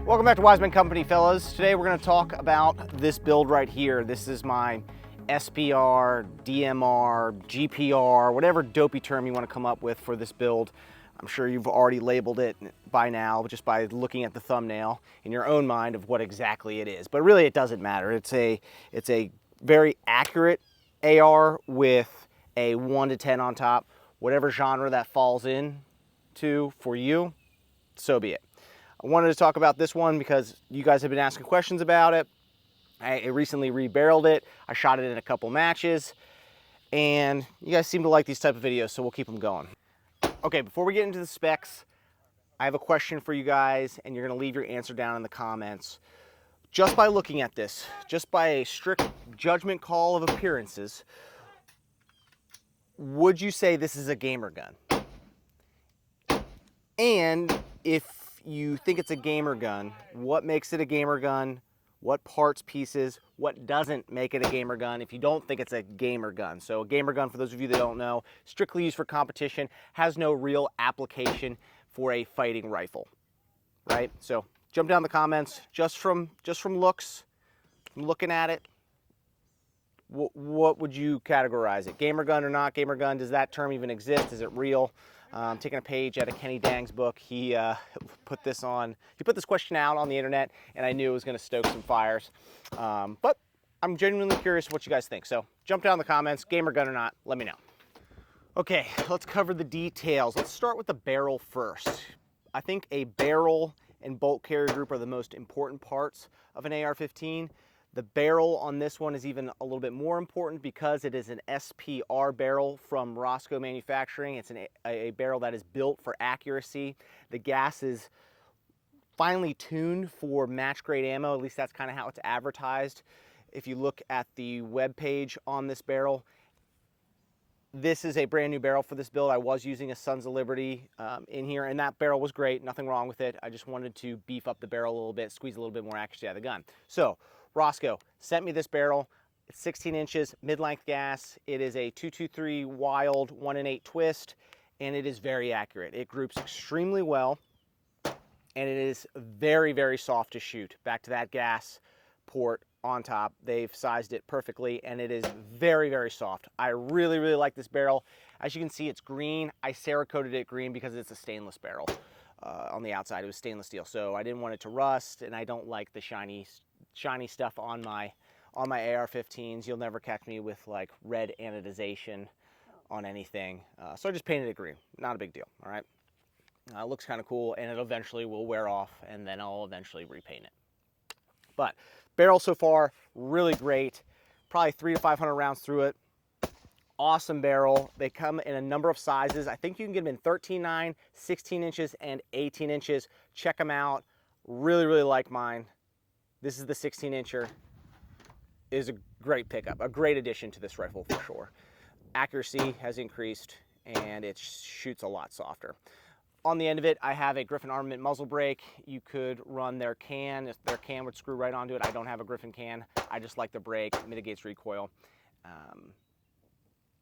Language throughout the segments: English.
Welcome back to Wiseman Company, fellas. Today we're going to talk about this build right here. This is my SPR, DMR, GPR, whatever dopey term you want to come up with for this build. I'm sure you've already labeled it by now just by looking at the thumbnail in your own mind of what exactly it is. But really it doesn't matter. It's a very accurate AR with a 1 to 10 on top. Whatever genre that falls into for you, so be it. I wanted to talk about this one because you guys have been asking questions about it. I recently rebarreled it. I shot it in a couple matches, and you guys seem to like these type of videos, so we'll keep them going. Okay, before we get into the specs, I have a question for you guys, and you're gonna leave your answer down in the comments. Just by looking at this, just by a strict judgment call of appearances, would you say this is a gamer gun? And if you think it's a gamer gun, what makes it a gamer gun? What parts, pieces, what doesn't make it a gamer gun if you don't think it's a gamer gun? So a gamer gun, for those of you that don't know, strictly used for competition, has no real application for a fighting rifle, right? So jump down in the comments, just from looks, looking at it, what would you categorize it? Gamer gun or not gamer gun? Does that term even exist? Is it real? Taking a page out of Kenny Dang's book, he put this question out on the internet, and I knew it was going to stoke some fires. But I'm genuinely curious what you guys think. So jump down in the comments, gamer gun or not, let me know. Okay, let's cover the details. Let's start with the barrel first. I think a barrel and bolt carrier group are the most important parts of an AR-15. The barrel on this one is even a little bit more important because it is an SPR barrel from Roscoe Manufacturing. It's a barrel that is built for accuracy. The gas is finely tuned for match grade ammo, at least that's kind of how it's advertised. If you look at the web page on this barrel, this is a brand new barrel for this build. I was using a Sons of Liberty in here, and that barrel was great, nothing wrong with it. I just wanted to beef up the barrel a little bit, squeeze a little bit more accuracy out of the gun. So Roscoe sent me this barrel. It's 16 inches, mid-length gas. It is a 223 Wild 1 in 8 twist, and it is very accurate. It groups extremely well, and it is very, very soft to shoot. Back to that gas port on top, they've sized it perfectly, and it is very, very soft. I really, really like this barrel. As you can see, it's green. I Cerakoted it green because it's a stainless barrel. On the outside, it was stainless steel, so I didn't want it to rust, and I don't like the shiny stuff on my AR-15s. You'll never catch me with like red anodization on anything. So I just painted it green. Not a big deal, all right? It looks kind of cool, and it eventually will wear off, and then I'll eventually repaint it. But barrel so far, really great. Probably 300 to 500 rounds through it. Awesome barrel. They come in a number of sizes. I think you can get them in 13.9, 16 inches, and 18 inches. Check them out. Really, really like mine. This is the 16-incher. Is a great pickup, a great addition to this rifle for sure. Accuracy has increased, and it shoots a lot softer. On the end of it, I have a Griffin Armament muzzle brake. You could run their can. If their can would screw right onto it. I don't have a Griffin can. I just like the brake. It mitigates recoil.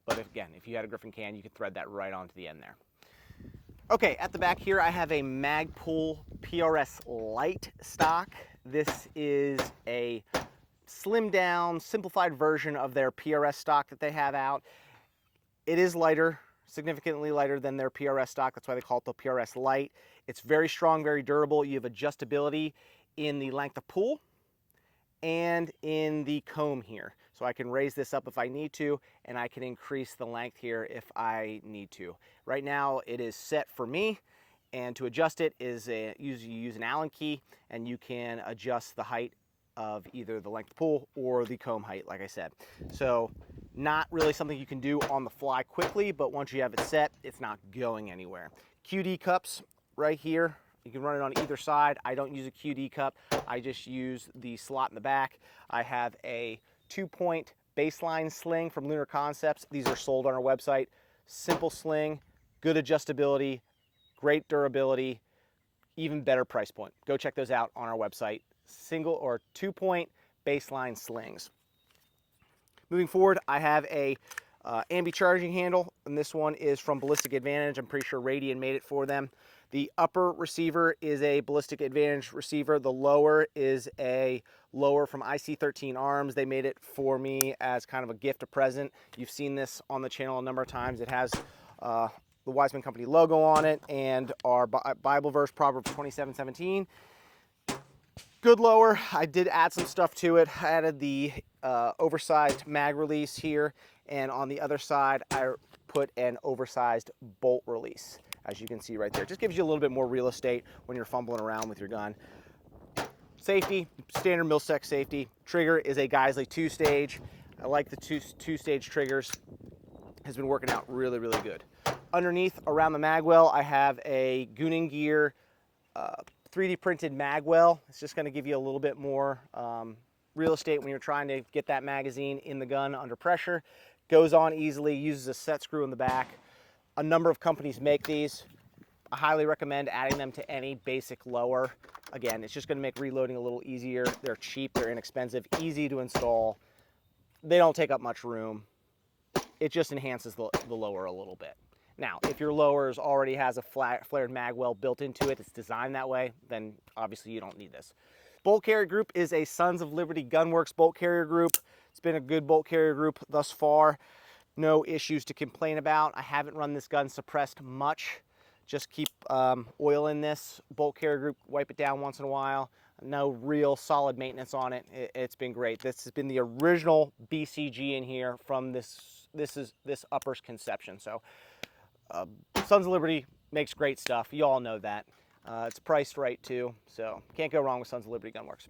But if you had a Griffin can, you could thread that right onto the end there. Okay, at the back here, I have a Magpul PRS Lite stock. This is a slimmed down, simplified version of their PRS stock that they have out. It is lighter, significantly lighter than their PRS stock. That's why they call it the PRS Lite. It's very strong, very durable. You have adjustability in the length of pull and in the comb here. So I can raise this up if I need to, and I can increase the length here if I need to. Right now it is set for me, and to adjust it is you use an Allen key, and you can adjust the height of either the length of pull or the comb height, like I said. So not really something you can do on the fly quickly, but once you have it set, it's not going anywhere. QD cups right here. You can run it on either side. I don't use a QD cup. I just use the slot in the back. I have a 2-point baseline sling from Lunar Concepts. These are sold on our website. Simple sling, good adjustability, great durability, even better price point. Go check those out on our website. Single or 2-point baseline slings. Moving forward, I have a ambi charging handle, and this one is from Ballistic Advantage. I'm pretty sure Radian made it for them. The upper receiver is a Ballistic Advantage receiver. The lower is a lower from IC13 Arms. They made it for me as kind of a gift, a present. You've seen this on the channel a number of times. It has the Wiseman Company logo on it and our Bible verse, Proverbs 27:17. Good lower. I did add some stuff to it. I added the oversized mag release here, and on the other side I put an oversized bolt release, as you can see right there. It just gives you a little bit more real estate when you're fumbling around with your gun. Safety, standard mil-spec safety. Trigger is a Geisley 2-stage. I like the two-stage triggers. Has been working out really, really good. Underneath, around the magwell, I have a Gooning Gear 3D printed magwell. It's just going to give you a little bit more real estate when you're trying to get that magazine in the gun under pressure. Goes on easily, uses a set screw in the back. A number of companies make these. I highly recommend adding them to any basic lower. Again, it's just going to make reloading a little easier. They're cheap, they're inexpensive, easy to install. They don't take up much room. It just enhances the lower a little bit. Now, if your lowers already has a flared magwell built into it, it's designed that way, then obviously you don't need this. Bolt carrier group is a Sons of Liberty Gunworks bolt carrier group. It's been a good bolt carrier group thus far. No issues to complain about. I haven't run this gun suppressed much. Just keep oil in this bolt carrier group, wipe it down once in a while. No real solid maintenance on it. It's been great. This has been the original BCG in here from this upper's conception. So Sons of Liberty makes great stuff. You all know that. It's priced right too, so can't go wrong with Sons of Liberty Gunworks.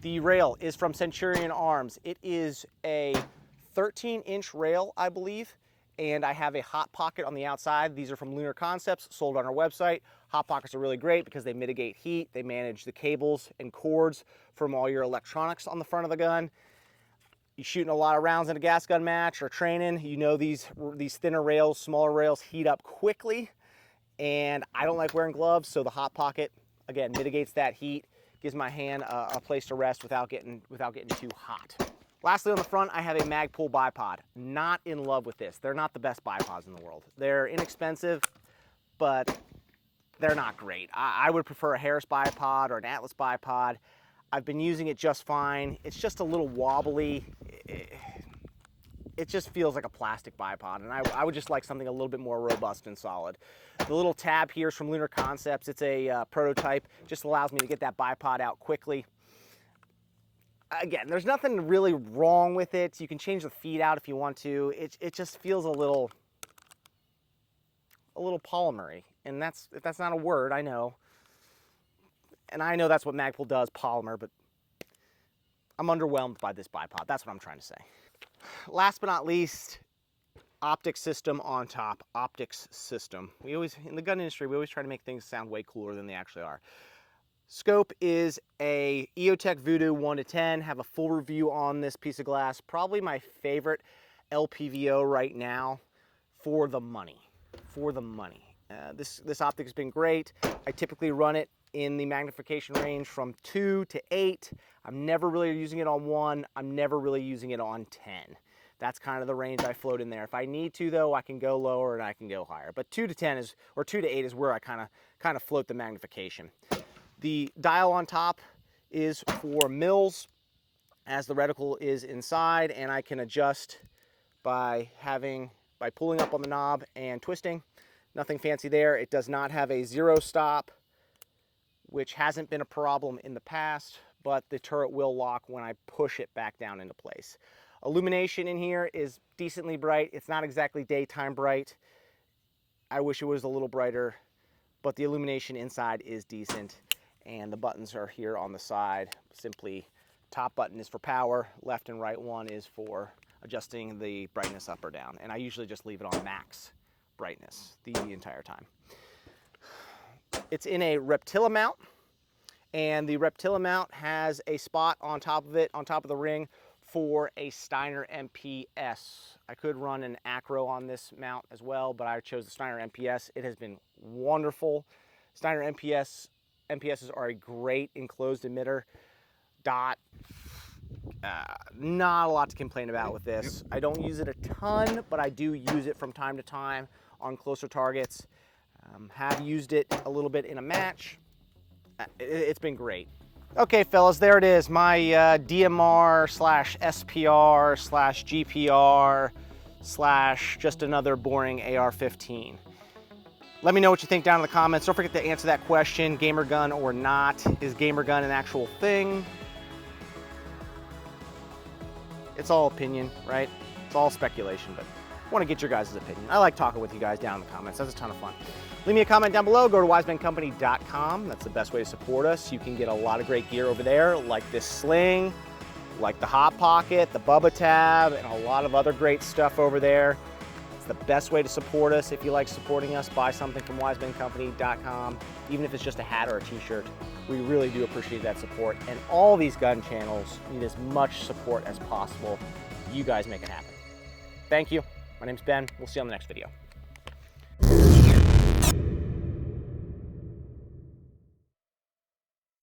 The rail is from Centurion Arms. It is a 13-inch rail, I believe, and I have a hot pocket on the outside. These are from Lunar Concepts, sold on our website. Hot pockets are really great because they mitigate heat. They manage the cables and cords from all your electronics on the front of the gun. You're shooting a lot of rounds in a gas gun match or training, you know these thinner rails, smaller rails heat up quickly, and I don't like wearing gloves, so the hot pocket, again, mitigates that heat, gives my hand a place to rest without getting too hot. Lastly, on the front, I have a Magpul bipod. Not in love with this. They're not the best bipods in the world. They're inexpensive, but they're not great. I would prefer a Harris bipod or an Atlas bipod. I've been using it just fine. It's just a little wobbly. It just feels like a plastic bipod, and I would just like something a little bit more robust and solid. The little tab here is from Lunar Concepts. It's a prototype. Just allows me to get that bipod out quickly. Again, there's nothing really wrong with it. You can change the feed out if you want to. It just feels a little polymer-y, and that's not a word, I know. And I know that's what Magpul does, polymer, but I'm underwhelmed by this bipod. That's what I'm trying to say. Last but not least, optics system on top. Optics system. In the gun industry, we always try to make things sound way cooler than they actually are. Scope is a EOTech Voodoo 1-10. Have a full review on this piece of glass. Probably my favorite LPVO right now for the money. For the money. This optic has been great. I typically run it in the magnification range from 2 to 8. I'm never really using it on 1. I'm never really using it on 10. That's kind of the range I float in there. If I need to, though, I can go lower and I can go higher. But 2 to 10 is, or 2 to 8 is where I kind of float the magnification. The dial on top is for mils, as the reticle is inside, and I can adjust by pulling up on the knob and twisting. Nothing fancy there. It does not have a zero stop, which hasn't been a problem in the past, but the turret will lock when I push it back down into place. Illumination in here is decently bright. It's not exactly daytime bright. I wish it was a little brighter, but the illumination inside is decent, and the buttons are here on the side. Simply, top button is for power, left and right one is for adjusting the brightness up or down, and I usually just leave it on max brightness the entire time. It's in a Reptilla mount, and the Reptilla mount has a spot on top of it, on top of the ring, for a Steiner MPS. I could run an Acro on this mount as well, but I chose the Steiner MPS. It has been wonderful. Steiner MPSs are a great enclosed emitter. Dot, Not a lot to complain about with this. I don't use it a ton, but I do use it from time to time on closer targets. Have used it a little bit in a match. It's been great. Okay, fellas, there it is. My DMR slash SPR slash GPR slash just another boring AR-15. Let me know what you think down in the comments. Don't forget to answer that question, gamer gun or not. Is gamer gun an actual thing? It's all opinion, right? It's all speculation, but I want to get your guys' opinion. I like talking with you guys down in the comments. That's a ton of fun. Leave me a comment down below. Go to wisemancompany.com. That's the best way to support us. You can get a lot of great gear over there, like this sling, like the Hot Pocket, the Bubba Tab, and a lot of other great stuff over there. It's the best way to support us. If you like supporting us, buy something from wisemancompany.com, even if it's just a hat or a t-shirt. We really do appreciate that support, and all these gun channels need as much support as possible. You guys make it happen. Thank you. My name's Ben. We'll see you on the next video.